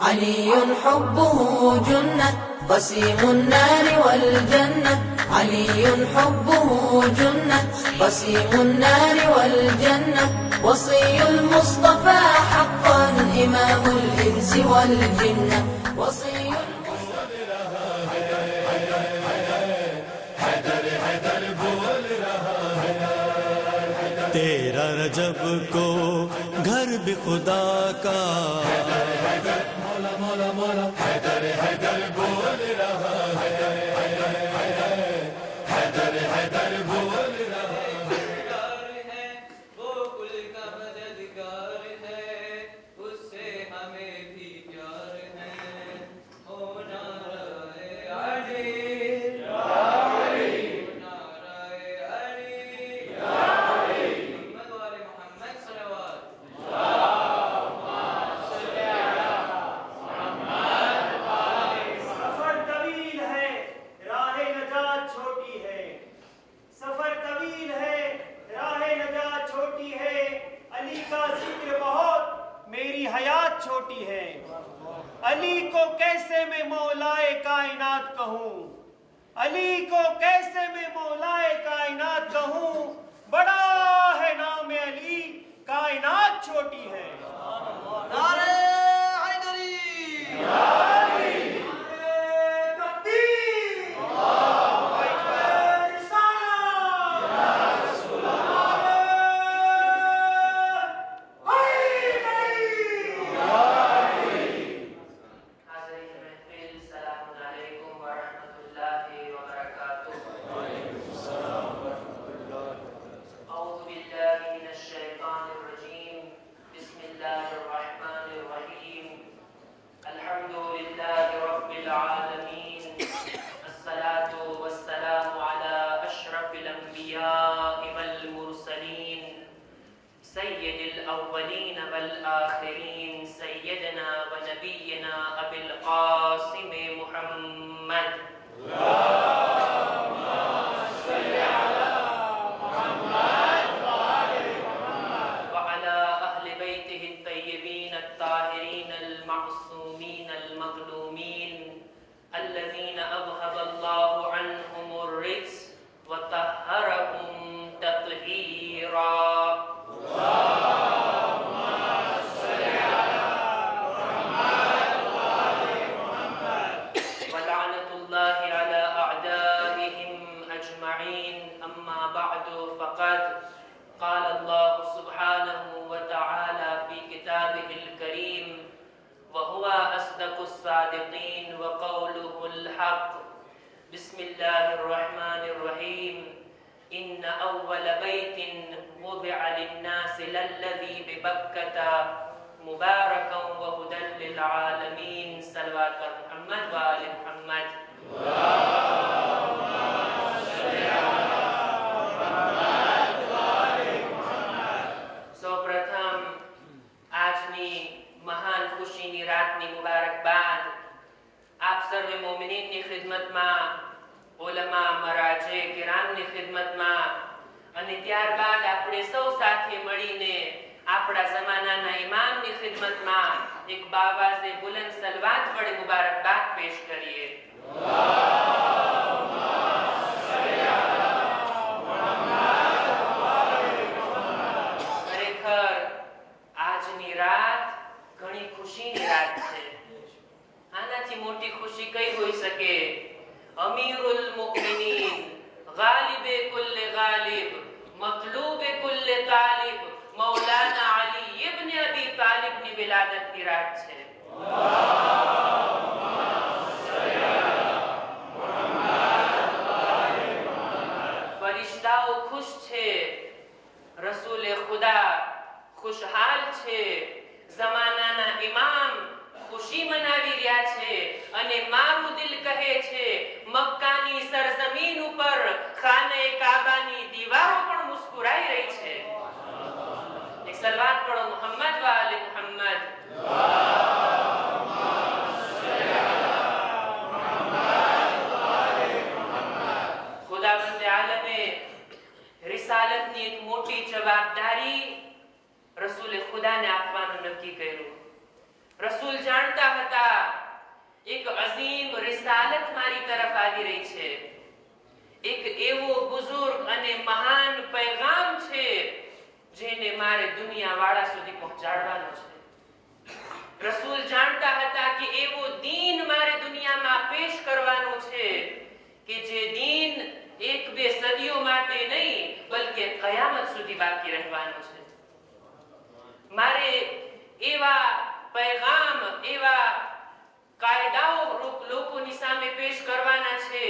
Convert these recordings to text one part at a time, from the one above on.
علي حبه جنة قسيم النار والجنة علي حبه جنة قسيم النار والجنة وصي المصطفى حقا إمام الإنس والجنة وصي तेरा रजब को घर भी खुदा का मौला मौला मौला हैदर हैदर बोल रहा है हैदर हैदर बोल रहा है वो कुल का मददगार है उससे हमें भी प्यार है ओ नाराए अली छोटी है। अली को कैसे मैं मौलाए कायनात कहूँ, अली को कैसे मैं मौलाए कायनात कहूँ, बड़ा है नाम अली कायनात छोटी है। नारे हैदरी الأولين والآخرين سيدنا ونبينا أبي القاسم محمد اللهم صل على محمد وعلى أهل بيته الطيبين الطاهرين المعصومين المظلومين الذين أذهب الله عنهم الرجس وطهرهم تطهيرا قال الله سبحانه وتعالى في كتابه الكريم وهو أصدق الصادقين وقوله الحق بسم الله الرحمن الرحيم إن أول بيت وضع للناس للذي ببكة مباركا وهدى للعالمين صلوات محمد وآل محمد आप सर्वे मोमिनीनની ખિદમતમાં ઉલમા મરાજે કિરામની ખિદમતમાં અને ત્યારબાદ આપણે સૌ સાથે મળીને આપણા જમાનાના ઇમામની ખિદમતમાં એક બાવાઝે બુલંદ સલવાત વડે મુબારકબાદ પેશ કરીએ ખરેખર આજની રાત ઘણી ખુશીની રાત છે આનાથી મોટી ખુશી કઈ હોઈ શકે અમીરુલ મુમિનીન ગાલિબે કુલ્લે ગાલિબ મતલૂબે કુલ્લે તાલિબ મૌલાના અલી ઇબ્ન અબી તાલિબની વિલાદતની રાત છે ફરિશ્તાઓ ખુશ છે રસૂલે ખુદા ખુશહાલ છે જમાનાના ઇમામ ખુશી મનાવી રહ્યા છે અને મારું દિલ કહે છે મક્કાની સરજમીન ઉપર ખાને કાબાની દીવારો પણ મુસ્કુરાઈ રહી છે એક સલવાત પઢો મોહમ્મદ વ આલે મોહમ્મદ ખુદાવંદ આલમે રિસાલતની એક મોટી જવાબદારી રસૂલે ખુદાને આપવાનું નક્કી કર્યું રસૂલ જાણતા હતા એક અઝીમ રિસાલત મારી તરફ આવી રહી છે. એક એવો બુઝુર્ગ અને મહાન પૈગામ છે જેને મારે દુનિયાવાળા સુધી પહોંચાડવાનો છે. રસૂલ જાણતા હતા કે એવો દીન મારે દુનિયામાં પેશ કરવાનો છે કે જે દીન એક બે સદીઓ માટે નહીં બલકે કયામત સુધી બાકી રહેવાનો છે. મારે એવા પૈગામ, એવા કાયદાઓ લોકોની સામે પેશ કરવાના છે,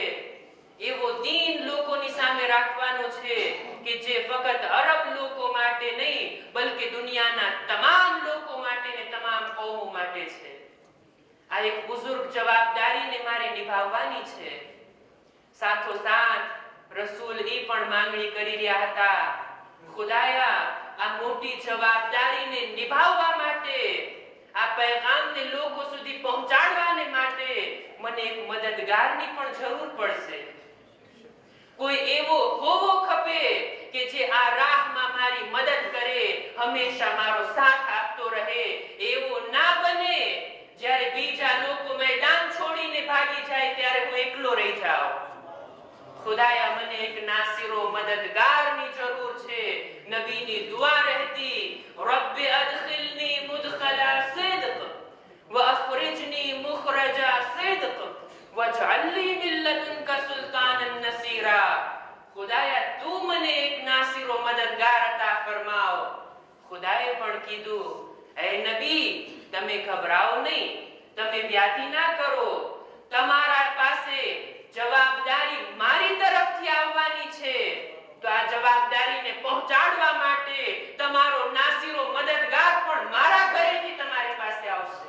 એવો દીન લોકોની સામે રાખવાનો છે કે જે ફક્ત અરબ લોકો માટે નહીં બલકે દુનિયાના તમામ લોકો માટે ને તમામ કૌમો માટે છે. આ એક બુઝુર્ગ જવાબદારીને મારે નિભાવવાની છે. સાથોસાથ રસૂલ એ પણ માંગણી કરી રહ્યા હતા, ખુદાયા આ મોટી જવાબદારીને નિભાવવા માટે, આ પૈગામને લોકો સુધી પહોંચાડવાને માટે મને એક મદદગારની પણ જરૂર પડશે. કોઈ એવો હોવો ખપે કે જે આ રાહમાં મારી મદદ કરે, હંમેશા મારો સાથ આપતો રહે. એવો ના બને જ્યારે બીજા લોકો મેદાન છોડીને ભાગી જાય ત્યારે હું એકલો રહી જાઉં. ખુદાયા મને એક નાસિરો મદદગારની જરૂર છે. નબીની દુઆ રહેતી, રબ્બી અદખિલની મુદખલા સિદ્ક વ અખરિજની મુખરજા સિદ્ક વજઅલની મિન લદુનકા સુલ્તાનન નસીરા. ખુદાયા તું મને એક નાસિરો મદદગાર અતા ફરમાવ. ખુદાએ પણ કીધું, એ નબી તમે ગભરાઓ નહીં, તમે વ્યાધિ ના કરો. તમારા પાસે જવાબદારી મારી તરફથી આવવાની છે, તો આ જવાબદારીને પહોંચાડવા માટે તમારો નાસિરો મદદગાર પણ મારા ઘરેથી તમારી પાસે આવશે.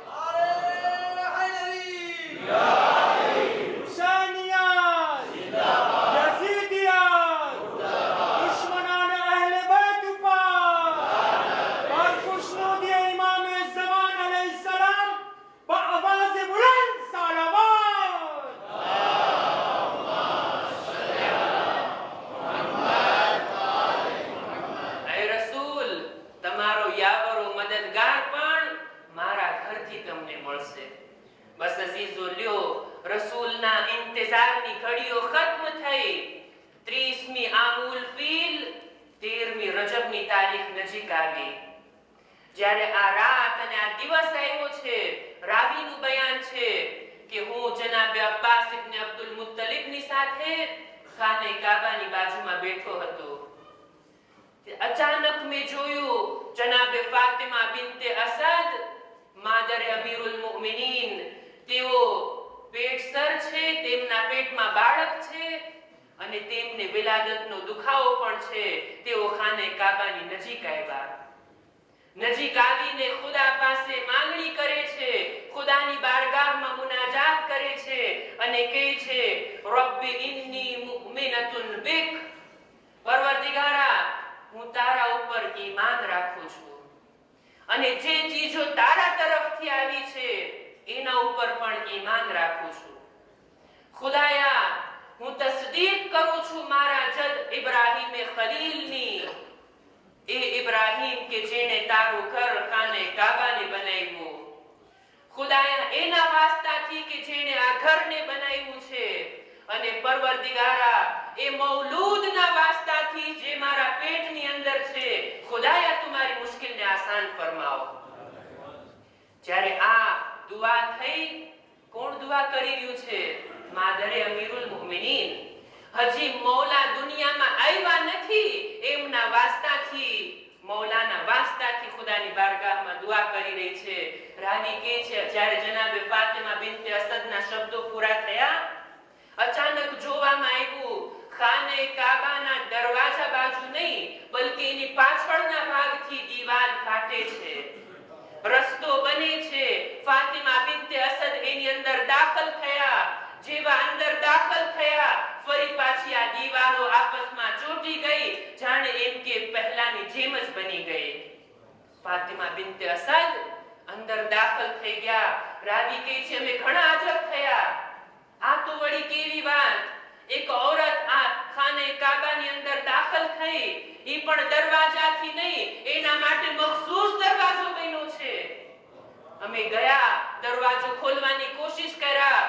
બસ અઝીઝો લ્યો, રસૂલના ઇંતજારની ઘડીઓ ખત્મ થઈ. 30મી આમુલ ફીલ 13મી રજબની તારીખ નજીક આવી. જ્યારે આ રાત અને આ દિવસ આવ્યો છે, રાવીનું બયાન છે કે હું જનાબે અબ્બાસ ઇબ્ન અબ્દુલ મુત્તલિબની સાથે ખાને કાબાની બાજુમાં બેઠો હતો. અચાનક મેં જોયું જનાબે ફાતિમા બિન્તે અસદ, માદરે અમીરુલ મુમિનીન, તેઓ પેટસર છે, તેમના પેટમાં બાળક છે અને તેમને વિલાદતનો દુખાવો પણ છે. તેઓ ખાને કાબાની નજીક આવ્યા. નજીક આવીને ખુદા પાસે માંગણી કરે છે, ખુદાની બારગાહમાં મુનાજાત કરે છે અને કહે છે, રબ્બી ઇન્ની મુમિનતુન બિક, પરવરદિગારા હું તારા ઉપર ઈમાન રાખું છું અને જે ચીજો તારા તરફથી આવી છે એના ઉપર પણ ઈમાન રાખું છું. ખુદાયા હું તસદીક કરું છું મારા જદ ઇબ્રાહીમ ખલીલની, એ ઇબ્રાહીમ કે જેણે તારું ઘર ખાને કાબાને બનાવ્યું. ખુદાયા એના વાસ્તાથી કે જેણે આ ઘરને બનાવ્યું છે, અને પરવરદિગારા એ મૌલૂદના વાસ્તાથી જે મારા પેટની અંદર છે, ખુદાયા તમારી મુશ્કેલને આસાન ફરમાવો. જ્યારે આ દુઆ થઈ, કોણ દુઆ કરી રહ્યું છે? માદરે અમીરુલ મુમિનીન. હજી મૌલા દુનિયામાં આવ્યા નથી, એમના વાસ્તાથી, મૌલાના વાસ્તાથી ખુદાની બારગાહમાં દુઆ કરી રહી છે. રાવી કહે છે, જ્યારે જનાબે ફાતિમા બિન્તે અસદના શબ્દો પૂરા થયા, અચાનક જોવામાં આવ્યું ખાને કાબાના દરવાજા બાજુ નહીં બલકે એની પાછળના ભાગથી દીવાલ ફાટે છે, રસ્તો બને છે. ફાતિમા બિન્તે અસદ એની અંદર દાખલ થયા. જેવા અંદર દાખલ થયા, ફરી પાછી આ દીવાલો આપસમાં ચોંટી ગઈ, જાણે એમ કે પહેલાની જેમ જ બની ગઈ. ફાતિમા બિન્તે અસદ અંદર દાખલ થઈ ગયા. રાવી કહે છે, અમે ઘણા અજબ થયા. આ તો વળી કેવી વાત! એક औरत આ ખાને કાબાની અંદર દાખલ થઈ, ઈ પણ દરવાજાથી નહીં, એના માટે મખસૂસ દરવાજો બન્યો છે. અમે ગયા, દરવાજો ખોલવાની કોશિશ કર્યા,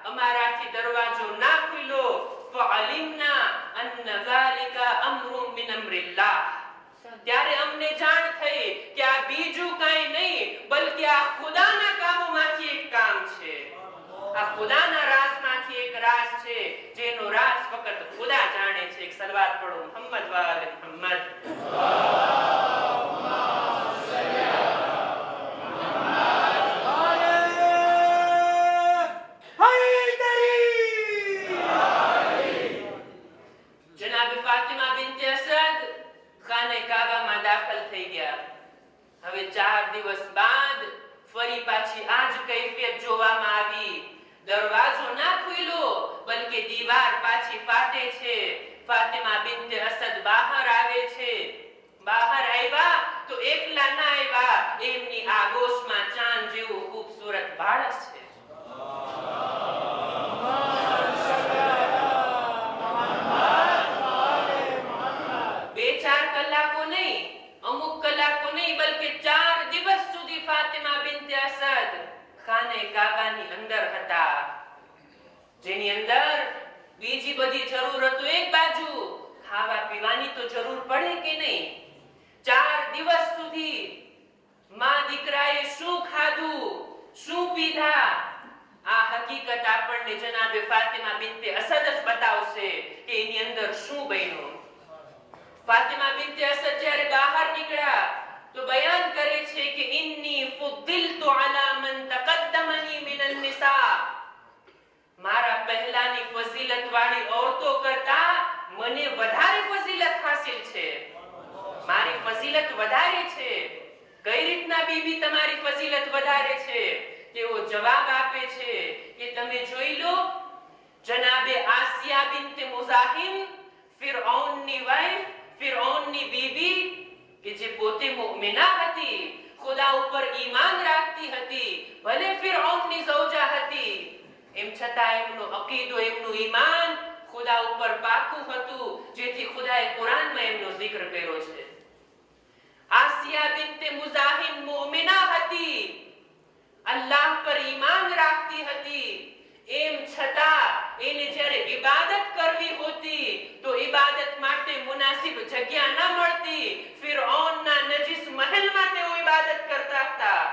અમારાથી દરવાજો ના ખુલ્યો ફઅલિમના અન્ન ઝાલિકા અમરુમ મિન અમરિલ્લાહ, ત્યારે અમને જાણ થઈ કે આ બીજું કાંઈ નહીં બલકે આ ખુદાના કામોમાંથી એક કામ છે, આ ખુદાના રાજમાંથી એક રાજ છે જેનો રાજ ફક્ત ખુદા જાણે છે. એક સલવાત પઢો મુહમ્મદ વાલે મુહમ્મદ. જનાબ ફાતિમા બિન્તે અસદ ખાને કાબામાં દાખલ થઈ ગયા. હવે 4 દિવસ બાદ ફરી પાછી આજ કૈફિયત જોવામાં આવી. દરવાજો ના ખુલ્યો બલકે દીવાર પાછી ફાટે છે. ફાતિમા બિન્તે અસદ બહાર આવે છે. બહાર આવ્યા તો એકલા ના આવ્યા, એમની આગોશમાં ચાંદ જેવું ખૂબસૂરત બાળક છે. બે ચાર કલાકો નહીં, અમુક કલાકો નહીં, બલકે 4 દિવસ સુધી ફાતિમા બિન્તે અસદ ખાને કાબાની અંદર હતા, જેની અંદર બીજી બધી જરૂરતો એક બાજુ, ખાવા પીવાની તો જરૂર પડે કે નહીં. 4 દિવસ સુધી માં દીકરાએ શું ખાધું, શું પીધા, આ હકીકત આપણને જનાબે ફાતિમા બિન્તે અસદ જ બતાવશે કે એની અંદર શું બન્યું. ફાતિમા બિન્તે અસદ જ્યારે બહાર નીકળ્યા તો બયાન કરે છે કે ઇન્ની ફુદ્દિલતુ અલા મન તકદ્દમની મિનન નિસા, મારા પહેલાની ફઝીલત વાળી औरतों કરતા મને વધારે ફઝીલત હાસિલ છે, મારી ફઝીલત વધારે છે. કઈ રીતના બીબી તમારી ફઝીલત વધારે છે? તેઓ જવાબ આપે છે કે તમે જોઈ લો, જનાબે આસિયા બિન્તે મુઝાહિમ, ફિરഔનની વાઇફ, ફિરૌનની બીબી કે જે પોતે મુમિના હતી, ખુદા ઉપર ઈમાન રાખતી હતી, ભલે ફિરૌનની ઝૌજા હતી, એમ છતાં એમનો અકીદો, એમનું ઈમાન ખુદા ઉપર પાકું હતું, જેથી ખુદાએ કુરાનમાં એમનો zikr કર્યો છે. આસિયા બિન્તે મુઝાહિમ મુમિના હતી, અલ્લાહ પર ઈમાન રાખતી હતી, એમ છતાં એને જ્યારે ઇબાદત કરવી હોતી તો ઇબાદત માટે મુનાસિબ જગ્યા ન મળતી. ફિરૌનના નજીસ મહેલમાં તેઓ ઇબાદત કરતા હતા,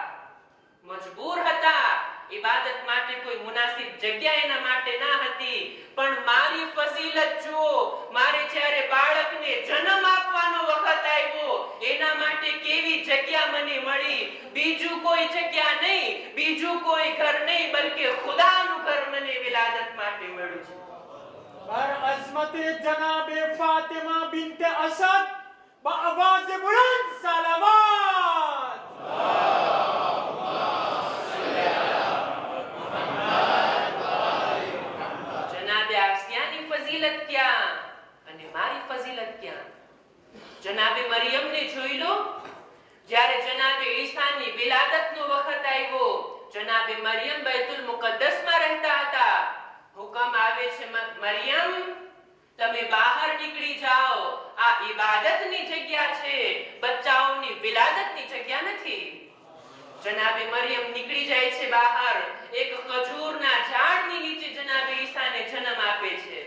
મજબૂર હતા, ઇબાદત માટે કોઈ મુનાસિબ જગ્યા એના માટે ના હતી. પણ મારી ફઝીલત જુઓ, મારે જ્યારે બાળકને જન્મ આપવાનો વખત આવ્યો એના માટે કેવી જગ્યા મને મળી. બીજું કોઈ જગ્યા નહીં, બીજું કોઈ ઘર નહીં, બલકે ખુદાનું ઘર મને વિલાદત માટે મળ્યું છે. बर अजमत जनाब फातिमा बिनते असद बआवाज बुलंद सलावत. જનાબે આસિયાની ફઝીલત ક્યાં અને મારી ફઝીલત ક્યાં? જનાબે મરિયમને જોઈ લો, જ્યારે જનાબે ઈસાની વિલાદતનો વખત આવ્યો, જનાબે મરિયમ બૈતુલ મુકદ્દસમાં રહેતા હતા. હુકમ આવે છે, મરિયમ તમે બહાર નીકળી જાઓ, આ ઇબાદતની જગ્યા છે, બચ્ચાઓની વિલાદતની જગ્યા નથી. જનાબે મરિયમ નીકળી જાય છે બહાર, એક ખજૂરના ઝાડની નીચે જનાબે ઈસાને જન્મ આપે છે.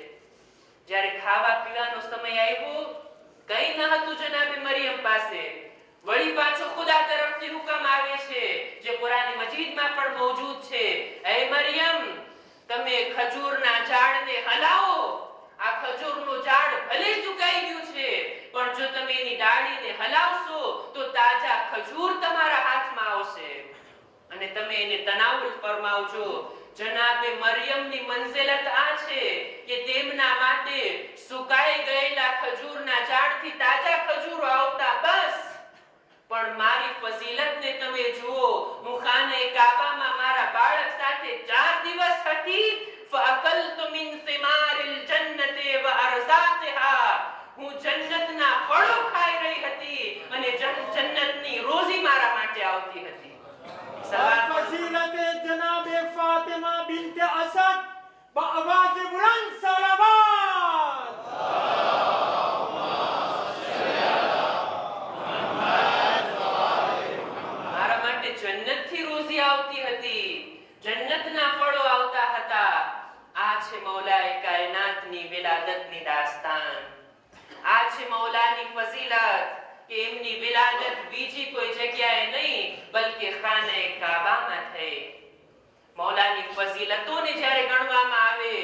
જ્યારે ખાવા પીવાનો સમય આવ્યો, કઈ ન હતું જનાબે મરિયમ પાસે. વળી પાછો ખુદા તરફથી હુકમ આવે છે, જે કુરાન મજીદમાં પણ મોજૂદ છે, એ મરિયમ તમે ખજૂરના ઝાડને હલાવો. આ ખજૂરનું ઝાડ ભલે સુકાઈ ગયું છે, પણ જો તમે એની ડાળીને હલાવશો તો તાજા ખજૂર તમારા હાથમાં આવશે અને તમે એને તનાવુલ ફરમાવજો. જનાબે મરિયમની મંઝિલત આ છે કે તેમના માટે સુકાઈ ગયેલા ખજૂરના ઝાડથી તાજા ખજૂરો આવતા બસ. પણ મારી ફઝીલતને તમે જુઓ, હું ખાને કાબામાં મારા બાળક સાથે 4 દિવસ હતી. ફઅકલતુ મિન સિમારિલ જન્નતિ વ અરઝાતિહા, હું જન્નતના ફળો ખાઈ રહી હતી અને જન્નતની રોઝી મારા માટે આવતી હતી. फजीलत जनाब फातिमा बिनते असद बआवाज बुलंद सलावत. મારા માટે જન્નતથી રોઝી આવતી હતી, જન્નતના ફળો આવતા હતા. આ છે મૌલાએ કાયનાતની વિલાદતની દાસ્તાન. આ છે મૌલાની ફઝીલત કે એમની વિલાદત બીજી કોઈ જગ્યાએ નહીં બલકે ખાને કાબામાં થઈ. મૌલાની ફઝીલતોને જ્યારે ગણવામાં આવે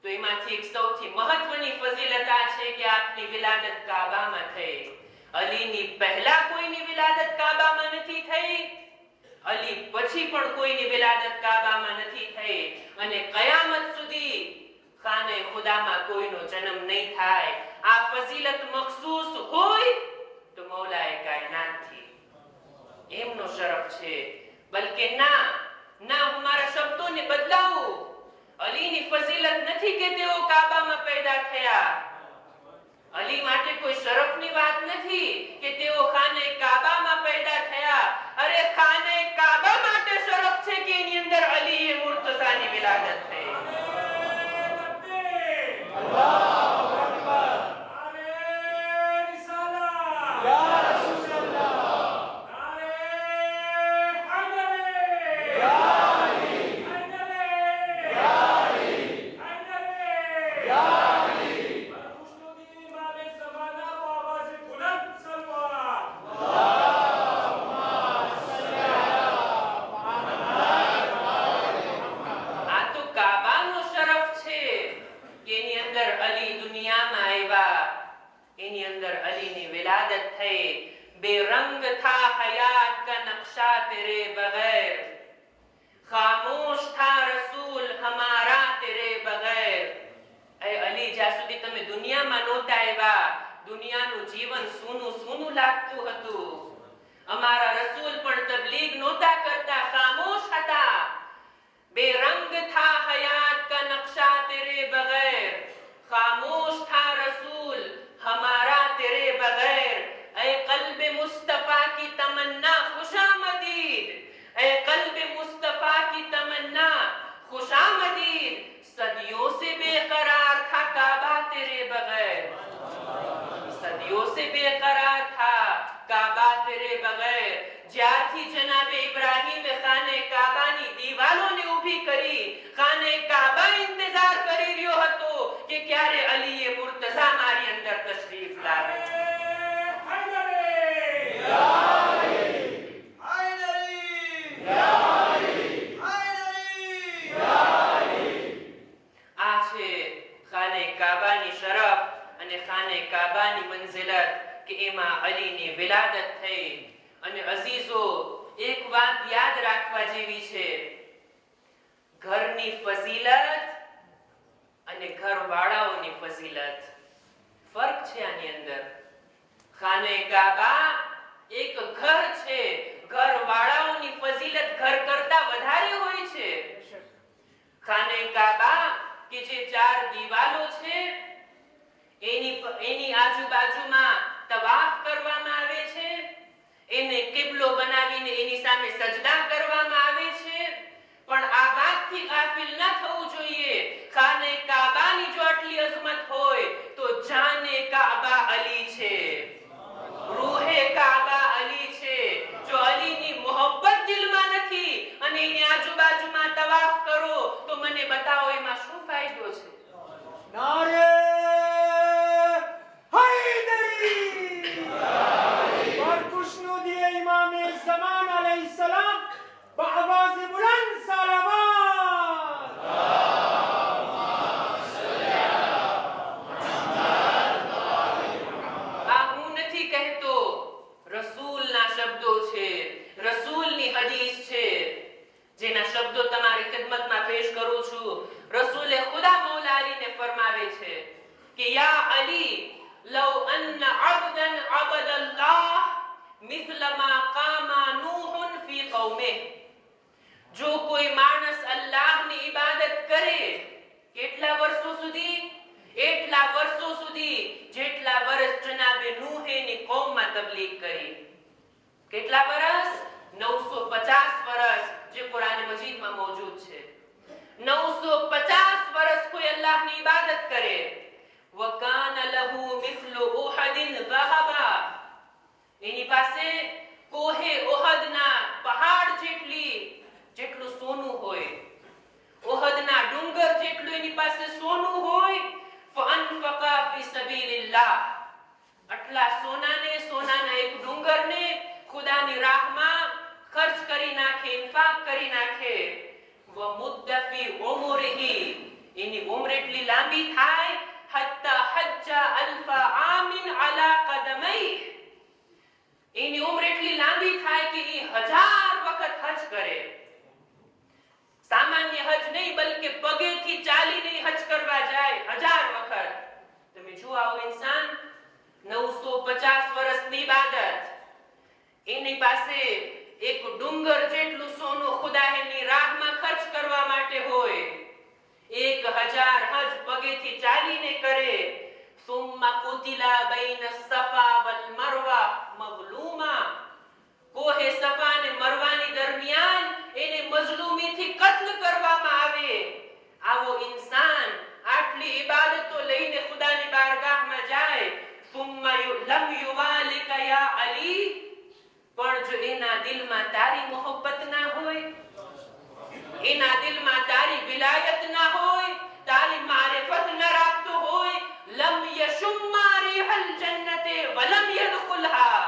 તો એમાંથી એક સૌથી મહત્વની ફઝીલત આ છે કે આપની વિલાદત કાબામાં થઈ. અલીની પહેલા કોઈની વિલાદત કાબામાં નથી થઈ, અલી પછી પણ કોઈની વિલાદત કાબામાં નથી થઈ અને કયામત સુધી ખાને ખુદામાં કોઈનો જન્મ નહીં થાય. આ ફઝીલત મખસૂસ હોય તો મૌલાએ કાયનાતથી એમનો શરફ છે. બલકે ના હું મારા શબ્દોને બદલાવું. અલીની ફઝીલત નથી કે તેઓ કાબામાં પેદા થયા. અલી માટે કોઈ શરફની વાત નથી કે તેઓ ખાને કાબામાં પેદા થયા. અરે ખાને કાબા માટે શરફ છે કે એની અંદર અલી મુર્તઝાની વિલાદત થઈ. અલ્લાહુ અકબર. નારે રિસાલા યા રસૂલલ્લાહ. નારે હૈદરે યા અલી. હૈદરે યા અલી. હૈદરે યા અલી. खुशनुदी वाले ज़माना को आवाज़ बुलंद सलवात. આ તો કાબાનો શરફ છે કે એની અંદર અલી દુનિયામાં આવ્યા, એની અંદર અલીની વિલાદત થઈ. બેરંગ થા હયાત કા નક્શા તેરે બગैर, ખામોશ થા રસૂલ હમારા તેરે બગैर. એ અલી, જ્યાં સુધી તમે દુનિયામાં નહોતા આવ્યા દુનિયાનું જીવન સૂનું સૂનું લાગતું હતું. અમારા રસૂલ પણ તબલીગ નહોતા કરતા, ખામોશ હતા. बेरंग था हयात का नक्शा तेरे बगैर, खामोश था रसूल हमारा तेरे बगैर. ऐ कल्ब मुस्तफा की तमन्ना खुशामदीद, ऐ कल्ब मुस्तफा की तमन्ना खुशामदीद. सदियों से बेकरार था काबा तेरे बगैर, सदियों से बेकरार था काबा तेरे बगैर. જ્યારથી જનાબે ઇબ્રાહીમે ખાને કાબાની દીવાલોને ઊભી કરી, ખાને કાબા ઇંતજાર કરી રહ્યો હતો કે ક્યારે અલીએ મુર્તઝા મારી અંદર તશરીફ લાવે. હૈદરે યા અલી. હૈદરે યા અલી. હૈદરે યા અલી. આ છે ખાને કાબાની શરફ અને ખાને કાબાની મંઝિલત કે એમાં અલીની વિલાદત થઈ. અને અઝીઝો, એક વાત યાદ રાખવા જેવી છે, ઘરની ફઝીલત અને ઘરવાળાઓની ફઝીલત ફરક છે આની અંદર. ખાને કાબા એક ઘર છે, ઘરવાળાઓની ફઝીલત ઘર કરતા વધારે હોય છે. ખાને કાબા કે જે 4 દીવાલો છે એની આજુબાજુમાં તવાફ કરવામાં આવે છે, એને કિબલો બનાવીને એની સામે સજદા કરવામાં આવે છે. પણ આ વાતથી ગાફિલ ન થવું જોઈએ, ખાને કાબાની જો આટલી અઝમત હોય તો જાને કાબા અલી છે, રૂહે કાબા અલી છે. જો અલીની મોહબ્બત દિલમાં નથી અને એની આજુબાજુમાં તવાફ કરો તો મને બતાવો એમાં શું ફાયદો છે? नारे हैदरी और खुशनुदी इमाम ज़मान अलैहिस्सलाम बआवाज़ बुलंद सलावत. આ હું નથી કહેતો, રસૂલના શબ્દો છે, રસૂલની હદીસ છે, જેના શબ્દો તમારી ખિદમતમાં પેશ કરું છું. રસૂલે ખુદા મૌલા અલીને ફરમાવે છે કે યા અલી, લવ અન્ન અબદન અબદલ્લાહ મિથલ મા કામા નૂહુન ફી કૌમિહ. જો કોઈ માણસ અલ્લાહની ઇબાદત કરે કેટલા વર્ષો સુધી? એટલા વર્ષો સુધી જેટલા વર્ષ જનાબે નૂહેની કૌમમાં તબલીગ કરી. કેટલા વર્ષ? 950 વર્ષ, જે કુરાન મજીદમાં મોજૂદ છે. 950 વર્ષ કોઈ અલ્લાહની ઇબાદત કરે. વકાન લહુ મિથલુ ઉહદિન ذهبا, એની પાસે કોહે ઉહદના પહાડ જેટલું સોનું હોય, ઉહદના ડુંગર જેટલું ઇતફાક કરી નાખે. વમુદ્દ ફી ઉમરિહી, એની ઉંમર એટલી લાંબી થાય હત્તા હજ્જા અલ્ફ આમિન અલા કદમૈ, એની ઉંમર એટલી લાંબી થાય કે એ 1000 વખત હજ કરે. સામાન્ય હજ નહીં બલકે પગેથી ચાલીને હજ કરવા જાય 1000 વખત. તમે જુઓ આવો ઇન્સાન 950 વર્ષની ઇબાદત, એની પાસે એક ડુંગર જેટલું સોનું ખુદાની રાહમાં ખર્ચ કરવા માટે હોય. 1000 હજ પગેથી ચાલીને કરે. સુમ્મા કુતિલા બૈન સફા વલ મરવા મઝલૂમા, કોહે સફા અને મરવાની દરમિયાન એને મઝલૂમીથી કત્લ કરવામાં આવે. આવો ઇન્સાન આટલી ઇબાદતો લઈને ખુદાની બારગાહમાં જાય. સુમ્મા લમ યુવાલિકા યા અલી, પણ જો એના દિલમાં તારી મોહબ્બત ના હોય, એના દિલમાં તારી વિલાયત ના હોય, તારી મારિફત ન રાખતો હોય, લમ યશુમ્મા રીહલ જન્નતે વલમ યદખુલહા,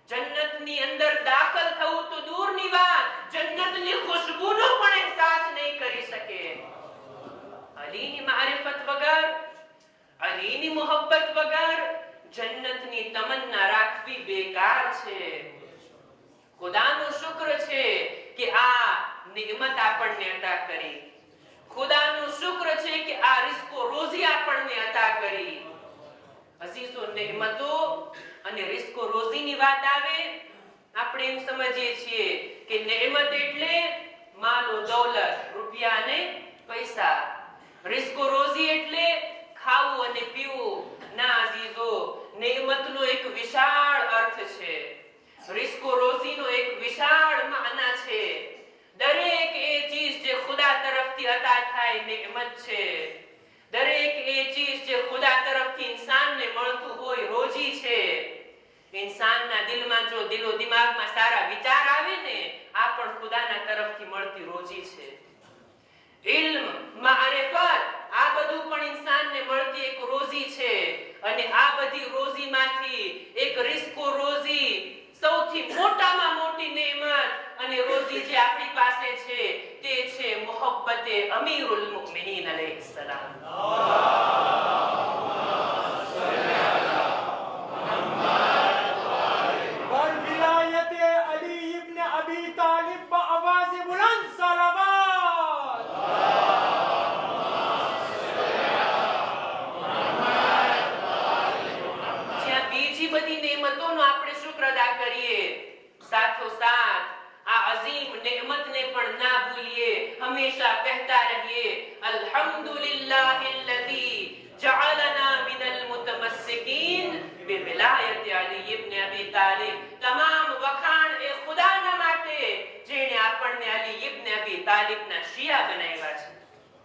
જન્નતની અંદર દાખલ થવું તો દૂરની વાત, જન્નતની ખુશ્બુનો પણ અહેસાસ નહીં કરી શકે. અલીની મારિફત વગર, અલીની મોહબ્બત વગર જન્નતની તમન્ના રાખવી બેકાર છે. ખુદાનો શુક્ર છે કે આ નિયમત આપણને અતા કરી. ખુદાનો શુક્ર છે કે આ રિસ્કો રોઝી આપણને અતા કરી. અઝીઝો, નિયમતો અને રિસ્કો રોઝીની વાત આવે, આપણે એમ સમજીએ છીએ કે નિયમત એટલે માલો દૌલત, રૂપિયા અને પૈસા. રિસ્કો રોઝી એટલે ખાવું અને પીવું. ના અઝીઝો, નિયમતનો એક વિશાળ અર્થ છે, રિસ્કો રોઝીનો એક વિશાળ માના છે. દરેક એ ચીજ જે ખુદા તરફથી અતા થાય નિયમત છે. દરેક એ ચીજ જે ખુદા તરફથી ઇન્સાનને મળતું હોય રોજી છે. ઇન્સાનના દિલમાં જો દિલો દિમાગમાં સારા વિચાર આવે ને, આ પણ ખુદાના તરફથી મળતી રોજી છે. ઇલ્મ, મારિફત, આ બધું પણ ઇન્સાનને મળતી એક રોજી છે. અને આ બધી રોજીમાંથી એક રિસ્કો રોજી, સૌથી મોટામાં મોટી નેમત અને રોજી જે આપણી પાસે છે તે છે મોહબ્બતે અમીરુલ મુમિનીન અલૈહિસ્સલામ. और विलायत अली इब्न अबी तालिब बआवाज बुलंद सलावत. જ્યાં બીજી બધી નેમતોનો આપણે શુક્ર અદા કરીએ, સાથોસાથ આ અઝીમ નેમતને પણ ના ભૂલીએ. હંમેશા કહેતા રહીએ અલ્હમ્દુલિલ્લાહિલ્લઝી જઅલના મિનલ મુતમસ્સિકીન બિવિલાયત અલી ઇબ્ન અબી તાલિબ. તમામ વખાણ એ ખુદાના માટે જેણે આપણને અલી ઇબ્ન અબી તાલિબના શિયા બનાવ્યા છે.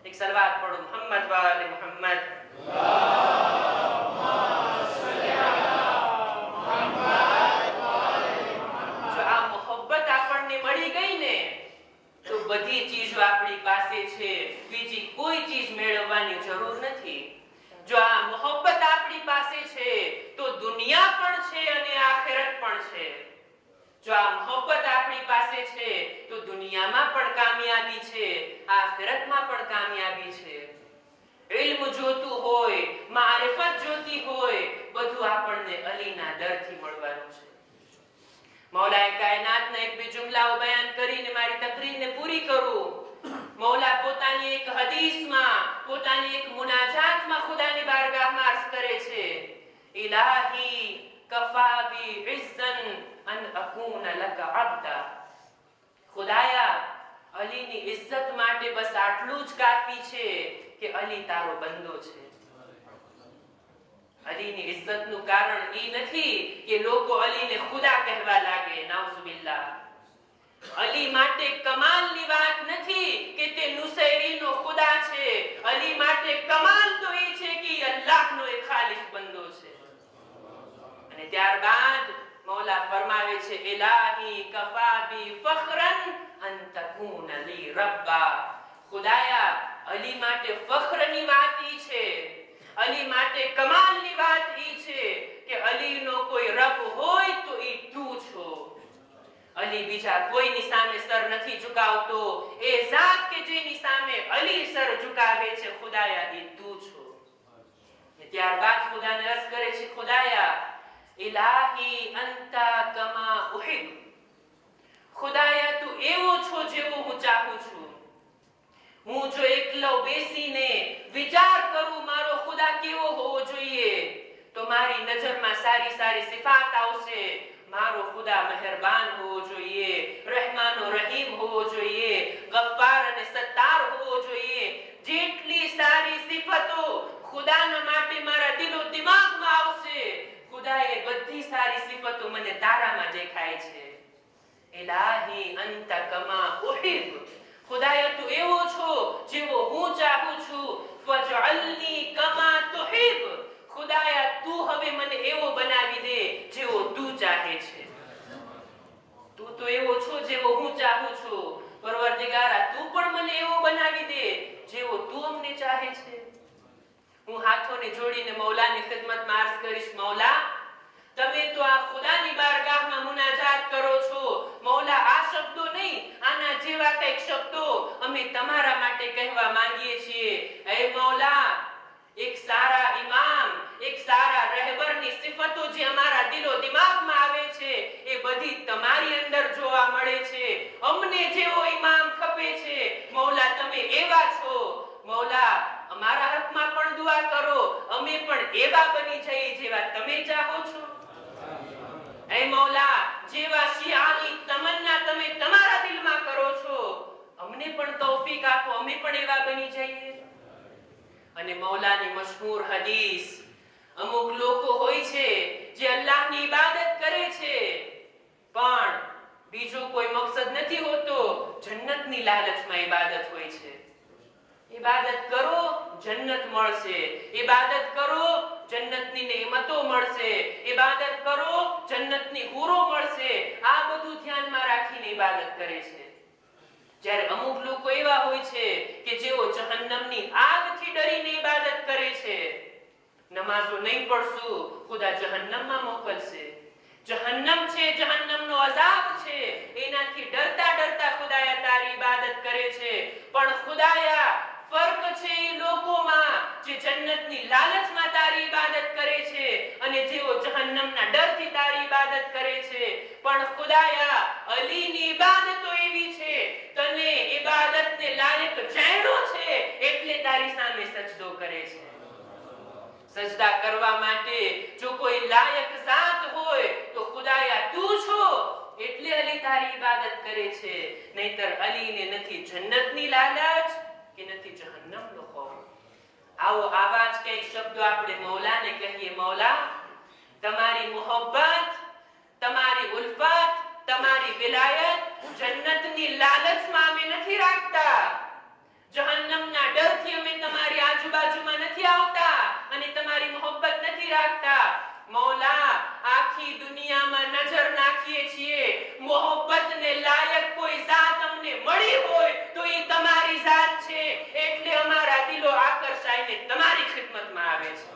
એક સલવાત પઢો, મુહમ્મદ વ આલે મુહમ્મદ. જો આ મોહબ્બત આપણને મળી ગઈ ને તો બધી ચીજો આપણી પાસે છે, બીજી કોઈ ચીજ મેળવવાની જરૂર નથી. જો આ મોહબ્બત આપણી પાસે છે તો દુનિયા પણ છે અને આખિરત પણ છે. જો આ મોહબ્બત આપણી પાસે છે તો દુનિયામાં પણ કામયાબી છે, આખિરતમાં પણ કામયાબી છે. ઇલ્મ જોતું હોય, મારિફત જોતી હોય, બધું આપણને અલીના દરથી મળવાનું છે. મૌલાએ કાયનાતના એક બે જુમલાઓ બયાન કરીને મારી તકરીરને પૂરી કરું. મૌલા પોતાની એક હદીસમાં, પોતાની એક મુનાજાતમાં ખુદાની બારગાહમાં અર્ઝ કરે છે, ઇલાહી કફા બી ઇઝ્ઝન અન અકૂન લક અબ્દા. ખુદાયા, અલીની ઇજ્જત માટે બસ આટલું જ કાફી છે કે અલી તારો બંદો છે. અલીની ઇજ્જતનું કારણ એ નથી કે લોકો અલીને ખુદા કહેવા લાગે, નાઉઝુબિલ્લાહ. અલી માટે કમાલની વાત નથી કે તે નુસૈરીનો ખુદા છે. અલી માટે કમાલ તો એ છે કે અલ્લાહનો એક ખાલિસ બંદો છે. અને ત્યારબાદ મૌલા ફરમાવે છે, ઇલાહી કફા બી ફખરન અન તકૂન લી રબ્બા. ખુદાયા, અલી માટે ફખરની વાત ઈ છે, અલી માટે કમાલની વાત ઈ છે કે અલીનો કોઈ રબ હોય તો ઈ તું છો. અલી બીજા કોઈની સામે સર નથી ઝુકાવતો. એ ઝાત કે જેની સામે અલી સર ઝુકાવે છે, ખુદાયા એ તું છો. ત્યારબાદ ખુદાને અર્જ કરે છે, ખુદાયા ઇલાહી અંતા કમા ઉહિબ. ખુદાયા તું એવો છો જેવો હું ચાહું છું. હું જો એકલો બેસીને વિચાર કરું મારો ખુદા કેવો હોવો જોઈએ તો મારી નજરમાં સારી સારી સિફાત આવશે. મારો ખુદા મહેરબાન હોવો જોઈએ, રહેમાન રહીમ હોવો જોઈએ, ગફ્ફાર અને સત્તાર હોવો જોઈએ. જેટલી સારી સિફતો ખુદાના માટે મારા દિલો દિમાગમાં આવશે, ખુદાએ બધી સારી સિફતો મને તારામાં દેખાય છે. ઇલાહી અંતા કમા ઉહિબ. ખુદાયા તું એવો છો જેવો હું ચાહું છું. ફજઅલની કમા તુહિબ. ખુદાયા તું હવે મને એવો બનાવી દે જેવો તું ચાહે છે. તું તો એવો છો જેવો હું ચાહું છું. પરવરદિગારા તું પણ મને એવો બનાવી દે જેવો તું અમને ચાહે છે. હું હાથોને જોડીને મૌલાની ખિદમતમાં અર્જ કરીશ, મૌલા તમે તો આ ખુદાની બારગાહમાં મુનાજાત કરો છો. મૌલા આ શબ્દો નહીં, આના જેવા કંઈક શબ્દો અમે તમારા માટે કહેવા માંગીએ છીએ. હે મૌલા, એક સારા ઇમામ, એક સારા રહેબરની સિફતો જે અમારા દિલો દિમાગમાં આવે છે એ બધી તમારી અંદર જોવા મળે છે. અમને જેવો ઇમામ ખપે છે મૌલા, તમે એવા છો. મૌલા અમારા હકમાં પણ દુઆ કરો, અમે પણ એવા બની જઈએ જેવા તમે ચાહો છો. હે મૌલા, જેવા શિયાની તમન્ના તમે તમારા દિલમાં કરો છો અમને પણ તૌફીક આપો, અમે પણ એવા બની જઈએ. અને મૌલાની મશહૂર હદીસ, અમુક લોકો હોય છે જે અલ્લાહની ઇબાદત કરે છે પણ બીજો કોઈ મકસદ નથી હોતો, જન્નતની લાલચમાં ઇબાદત હોય છે. ઇબાદત કરો જન્નત મળશે, ઇબાદત કરો જન્નતની નેમતો મળશે, ઇબાદત કરો જન્નતની હૂરો મળશે. આ બધું ધ્યાનમાં રાખીને ઇબાદત કરે છે. જ્યારે અમુક લોકો એવા હોય છે કે જેઓ જહન્નમની આગથી ડરીને ઇબાદત કરે છે. નમાઝો નહીં પઢશું ખુદા જહન્નમમાં મોકલશે. જહન્નમ છે, જહન્નમનો અઝાબ છે, એનાથી ડરતા ડરતા ખુદાયા તારી ઇબાદત કરે છે. પણ ખુદાયા ફર્ક છે એ લોકોમાં જે જન્નતની લાલચમાં તારી ઇબાદત કરે છે અને જેઓ જહન્નમના ડરથી તારી ઇબાદત કરે છે. પણ ખુદાયા અલીની ઇબાદતો એવી છે, તને ઇબાદતને લાયક જાણ્યો છે એટલે તારી સામે સજદો કરે છે. સજદા કરવા માટે જો કોઈ લાયક ઝાત હોય તો ખુદાયા તું છો એટલે અલી તારી ઇબાદત કરે છે. નહીતર અલીને નથી જન્નતની લાલચ કે નથી જહન્નમનો ખૌફ. આવો આવા જ કઈ શબ્દો આપણે મૌલાને કહીએ, મૌલા તમારી મોહબ્બત, તમારી ઉલ્ફત, તમારી વિલાયત જન્નતની લાલચમાં અમે નથી રાખતા, જહન્નમના ડરથી અમે તમારી આજુબાજુમાં નથી આવતા અને તમારી મોહબ્બત નથી રાખતા. મૌલા આખી દુનિયામાં નજર નાખીએ છીએ, મોહબ્બતને લાયક કોઈ ઝાત અમને મળી હોય તો એ તમારી ઝાત છે. એટલે અમારા દિલો આકર્ષાઈને તમારી ખિદમતમાં આવે છે.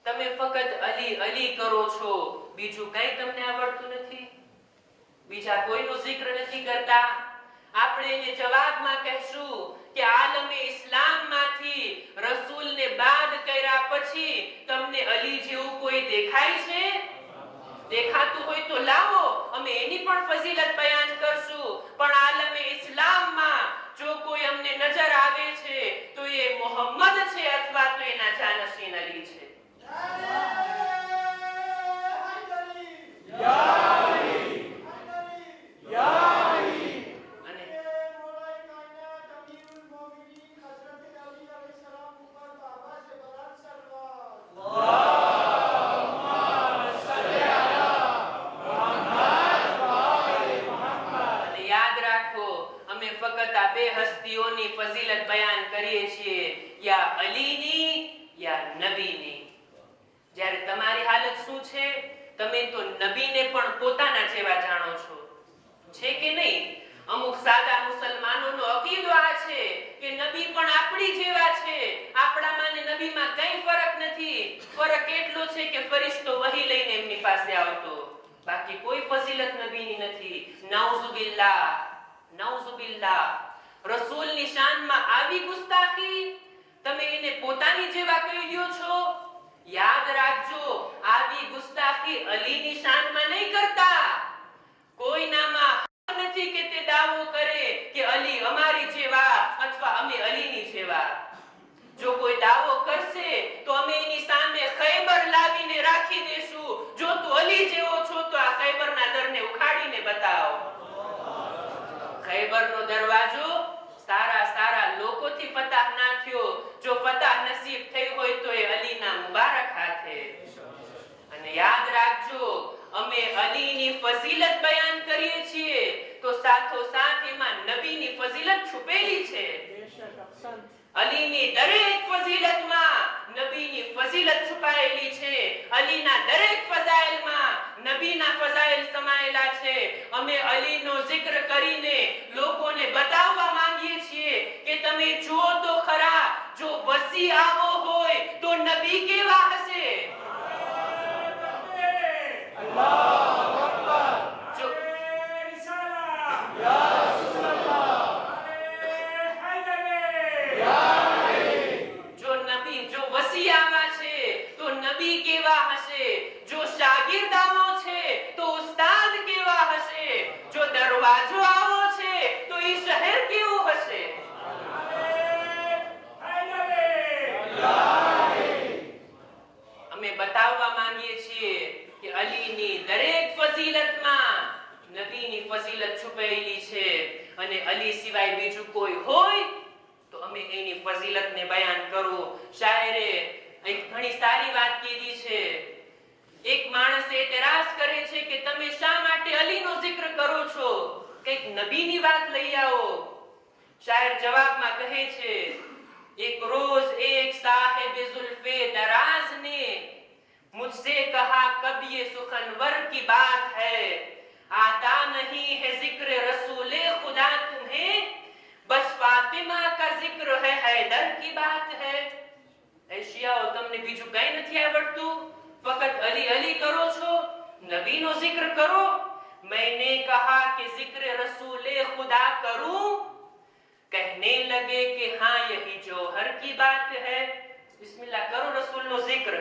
તમે ફક્ત અલી અલી કરો છો, બીજું કંઈ તમને આવડતું નથી, બીજા કોઈનો જિક્ર નથી કરતા. આપણે એને જવાબમાં કહેશું કે આલમે ઇસ્લામમાંથી રસૂલને બાદ કર્યા પછી તમને અલી જેવું કોઈ દેખાય છે? દેખાતું હોય તો લાવો, અમે એની પણ ફઝીલત બયાન કરશું. પણ આલમે ઇસ્લામમાં જો કોઈ અમને નજર આવે છે તો એ મોહમ્મદ છે અથવા તો એના જાનશીન અલી છે. યાદ ફજીલત બયાન કરીએ છીએ, યા અલીની યા નબીની. જ્યારે તમારી હાલત શું છે? તમે તો નબીને પણ પોતાના જેવા જાણો છો, છે કે નહીં? અમુક સાદા મુસલમાનોનો અકીદો આ છે કે નબી પણ આપણી જેવા છે, આપણામાં ને નબીમાં કંઈ ફરક નથી. ફરક એટલો છે કે ફરિશ્તો વહી લઈને એમની પાસે આવતો, બાકી કોઈ ફઝીલત નબીની નથી. નાઉઝુબિલ્લાહ, નાઉઝુબિલ્લાહ. રસૂલની શાનમાં આવી ગુસ્તાખી, તમે એને પોતાની જેવા કહી દો છો. યાદ રાખજો, આવી ગુસ્તાખી અલીની શાનમાં નહીં કરતા. કોઈનામાં નથી કે તે દાવો કરે કે અલી અમારી જેવા અથવા અમે અલીની જેવા. જો કોઈ દાવો કરશે તો અમે એની સામે ખૈબર લાવીને રાખી દેશું. જો તું અલી જેવો છો તો આ ખૈબરના દરને ઉખાડીને બતાવ. ખૈબરનો દરવાજો સારા સારા લોકોથી ફતહ ના થયો. જો ફતહ નસીબ થઈ હોય તો એ અલીના મુબારક હાથે. અને યાદ રાખજો, અમે અલીની ફઝીલત બયાન કરીએ છીએ તો સાથોસાથ એમાં નબીની ફઝીલત છુપેલી છે. અલીની દરેક ફઝીલતમાં નબીની ફઝીલત છુપાયેલી છે. અલીના દરેક ફઝાઇલમાં નબીના ફઝાઇલ સમાયેલા છે. અમે અલીનો zikr કરીને લોકોને બતાવવા માંગીએ છીએ કે તમે જુઓ તો ખરા, જો વસી આવો હોય તો નબી કેવા હશે. જો શાગિર્દાઓ છે તો ઉસ્તાદ કેવા હશે. જો દરવાજો આવો છે તો એ શહેર કેવું હશે. અમે બતાવવા માંગીએ છીએ કે અલીની દરેક ફઝીલતમાં નબીની ફઝીલત છુપાયેલી છે, અને અલી સિવાય બીજું કોઈ હોય તો અમે એની ફઝીલતને બયાન કરો. શાયરે એક ઘણી સારી વાત કીધી છે. એક માણસ એતરાઝ કરે છે કે તમે શા માટે અલીનો zikr કરો છો, કંઈક નબીની વાત લઈ આવો. શાયર જવાબમાં કહે છે, એક રોજ એક સાહેબ ઝુલ્ફે દરાજ ને मुझसे कहा कब ये सुखनवर की बात है, आता नहीं है जिक्र रसूले खुदा तुम्हें, बस फातिमा का जिक्र है हैदर की बात है. એશિયાઓ તમને બીજું કઈ નથી આવડતું, ફકત અલી અલી કરો છો, નબીનો zikr કરો. मैंने कहा कि जिक्र रसूले खुदा करूं, कहने लगे कि हाँ यही जौहर की बात है. बिस्मिल्लाह करो रसूल नो जिक्र.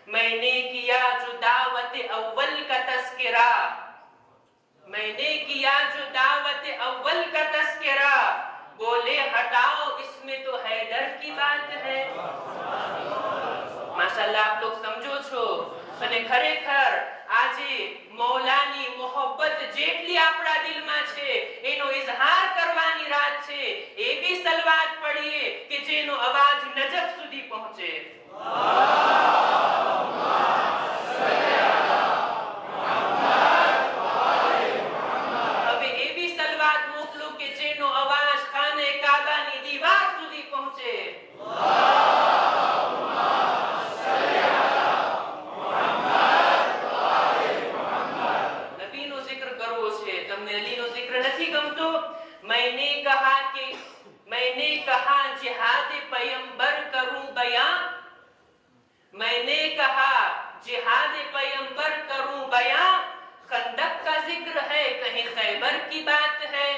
मैंने किया जो दावत अव्वल का तस्करा, मैंने किया जो दावत अव्वल का तस्करा, बोले हटाओ इसमें तो हैदर की बात है. माशाअल्लाह आप लोग समझो છો. અને ખરેખર આજે મૌલાની મોહબ્બત જેટલી આપણા દિલમાં છે એનો ઇઝહાર કરવાની રાત છે. એવી સલવાત પડીએ કે જેનો અવાજ નજફ સુધી પહોંચે. હવે એવી સલવાત મોકલો કે જેનો અવાજ ખાને કાબાની દીવાર સુધી પહોંચે. मैंने कहा जिहाद पैगंबर करूं बयां, मैंने कहा जिहाद पैगंबर करूं बयां, खंदक का जिक्र है कहीं खैबर की बात है.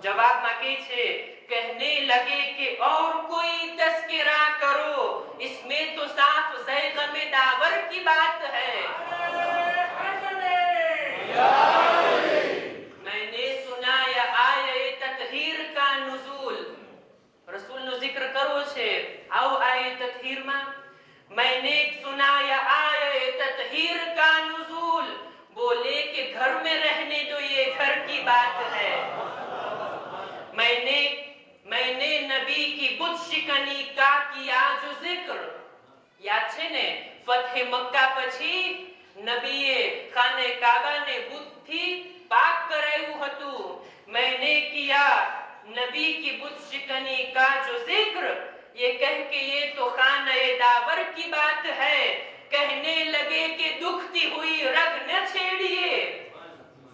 जवाब में के छे, कहने लगे कि और कोई तस्करा करो, इसमें तो साफ ज़ैग़ में दावर की बात है. કરો છે. આવો આયે તતહીર માં मैंने सुना या आये ततहीर का नुज़ूल, बोले कि घर में रहने दो ये घर की बात है. मैंने नबी की बुत शिकनी का किया जो जिक्र, યાદ છે ને ફતહે મક્કા પછી નબીએ ખાને કાબાને બુતથી પાક કરાવ્યું હતું. मैंने किया नबी की बुत शिकनी का जो जिक्र, ये कह के ये तो खाने दावर की बात है, कहने लगे कि दुखती हुई रग न छेड़िए।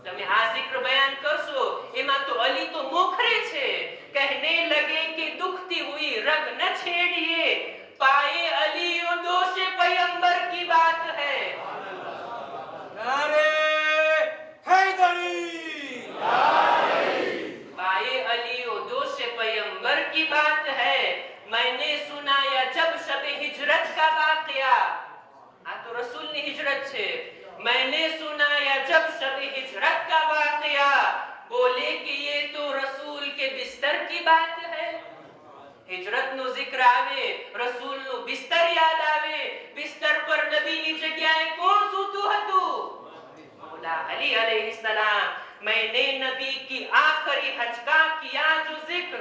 તમે આ जिक्र बयान करशो એમાં તો અલી તો મોખરે છે। कहने लगे कि दुखती हुई रग न छेड़िए, पाए अली ओ दोष पैगंबर की बात है। नारे हैदरी, पाए अली ओ दोष पैगंबर की बात है। मैंने सुनाया जब शब हिजरत का वाकया, आ तो रसूल ने हिजरत छे। मैंने सुनाया जब शब हिजरत का वाकया, बोले कि ये तो रसूल के बिस्तर की बात है। हिजरत नो जिक्र आवे, रसूल नो बिस्तर याद आवे। बिस्तर पर नबी ની જગ્યાએ કોણ સૂતું હતું? मौला अली अलैहिस्सलाम। मैंने नबी की आखिरी हज का किया जो जिक्र,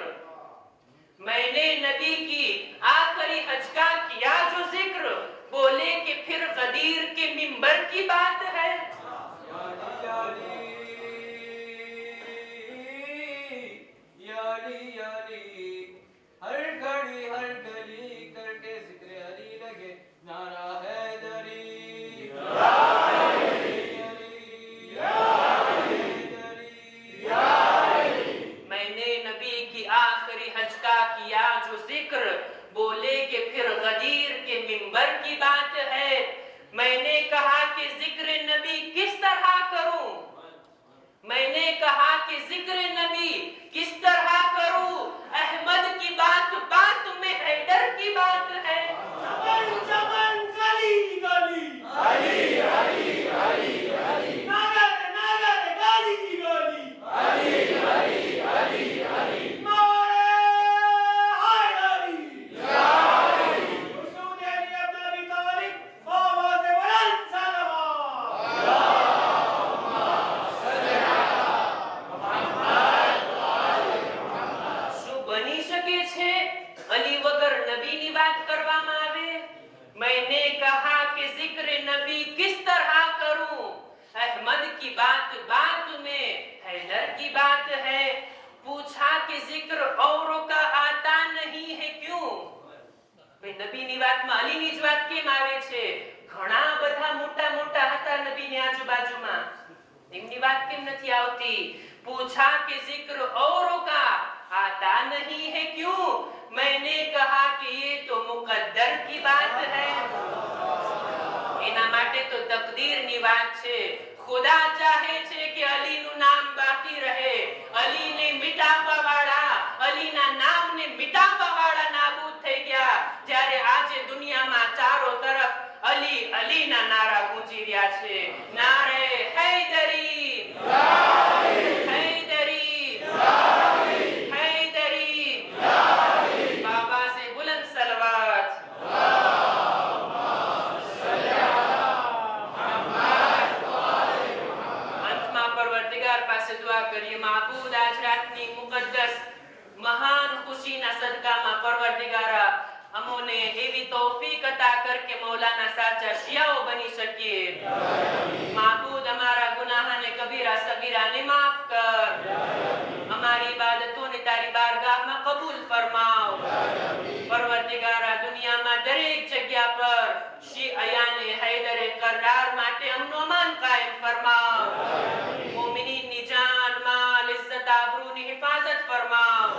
मैंने नबी की आखिरी हज का किया जो जिक्र, बोले कि फिर गदीर के मिंबर की बात है। यारी यारी यारी, हर घड़ी हर गली करके जिक्र अली लगे, नारा हैदरी मैंने नबी की आखिरी हज का किया जो जिक्र, बोले कि फिर गदीर के मिंबर की बात है। मैंने कहा कि जिक्र नबी किस तरह करूं, मैंने कहा कि जिक्र नबी किस तरह करूं, अहमद की बात बात में हैदर की बात है। चमन चमन गली गली, अली अली अली अली, नगर नगर गली गली, अली अली अली अली, नारे हैदरी हुस्न अली इब्न अबी तालिब, आवाज़ बुलंद सलावत। શું બની શકે છે અલી વગર નબીની વાત કરવામાં આવે? मैंने कहा कि जिक्र नबी किस तरह करूं, अहमद की बात बात में हैदर की बात है। पूछा कि जिक्र औरों का आता नहीं है क्यों? भाई नबी ની વાતમાં અલીની જ વાત કેમ આવે છે? ઘણા બધા મોટા મોટા હતા નબીની આજુબાજુમાં, એમની વાત કેમ નથી આવતી? पूछा कि जिक्र औरों का आता नहीं है क्यों? मैंने कहा कि ये तो मुकद्दर की बात है। એના માટે તો તકદીરની વાત છે। ખુદા ચાહે છે કે અલીનું નામ બાકી રહે, અલીને મિટાવવા વાળા, અલીના નામને મિટાવવા વાળા નાબૂદ થઈ ગયા। જ્યારે આજે દુનિયામાં ચારો તરફ અલી અલીના નારા ગૂંજી રહ્યા છે। નારે હૈદરી હૈદરી હૈદરી, બાબા से बुलंद सलवात। अंतમાં પરવરદિગાર પાસે દુઆ કરીએ, માબૂદ આજ રાતની મુકદ્દસ મહાન ખુશીના સદકામાં પરવરદિગારા અમોને એવી તૌફીક અતા કર કે મૌલાના સાચા શિયાઓ બની શકીએ। માબૂદ અમારા ગુનાહને કબીરા સગીરાને માફ કર, અમારી ઇબાદતોને તારી બારગાહમાં કબૂલ ફરમાવ। પરવરદિગારા દુનિયામાં દરેક જગ્યા પર શ્રી અયાને હૈદરે કરરાર માટે અમનો અમાન કાયમ ફરમાવ। મોમિનીનની જાન માલ ઇઝ્ઝત આબરૂની હિફાજત ફરમાવ।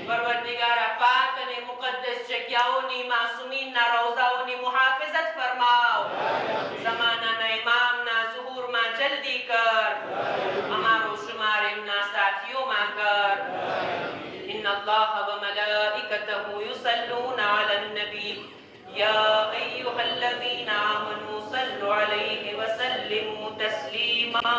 પરવરદિગારા પાક અને મુકદ્દસ જગ્યાઓની માસૂમીનના રોઝાઓની મુહાફિઝત ફરમાવ। ઝમાનાના ઇમામના ઝુહૂરમાં જલ્દી કર, અમારો શુમાર એમના સાથીઓમાં કર। ઇન્ન અલ્લાહ વ મલાઇકતહુ યુસલ્લુના અલન નબી या अय्युहल्लज़ीना आमनू सल्लु अलैहि व सल्लिमू तस्लीमा।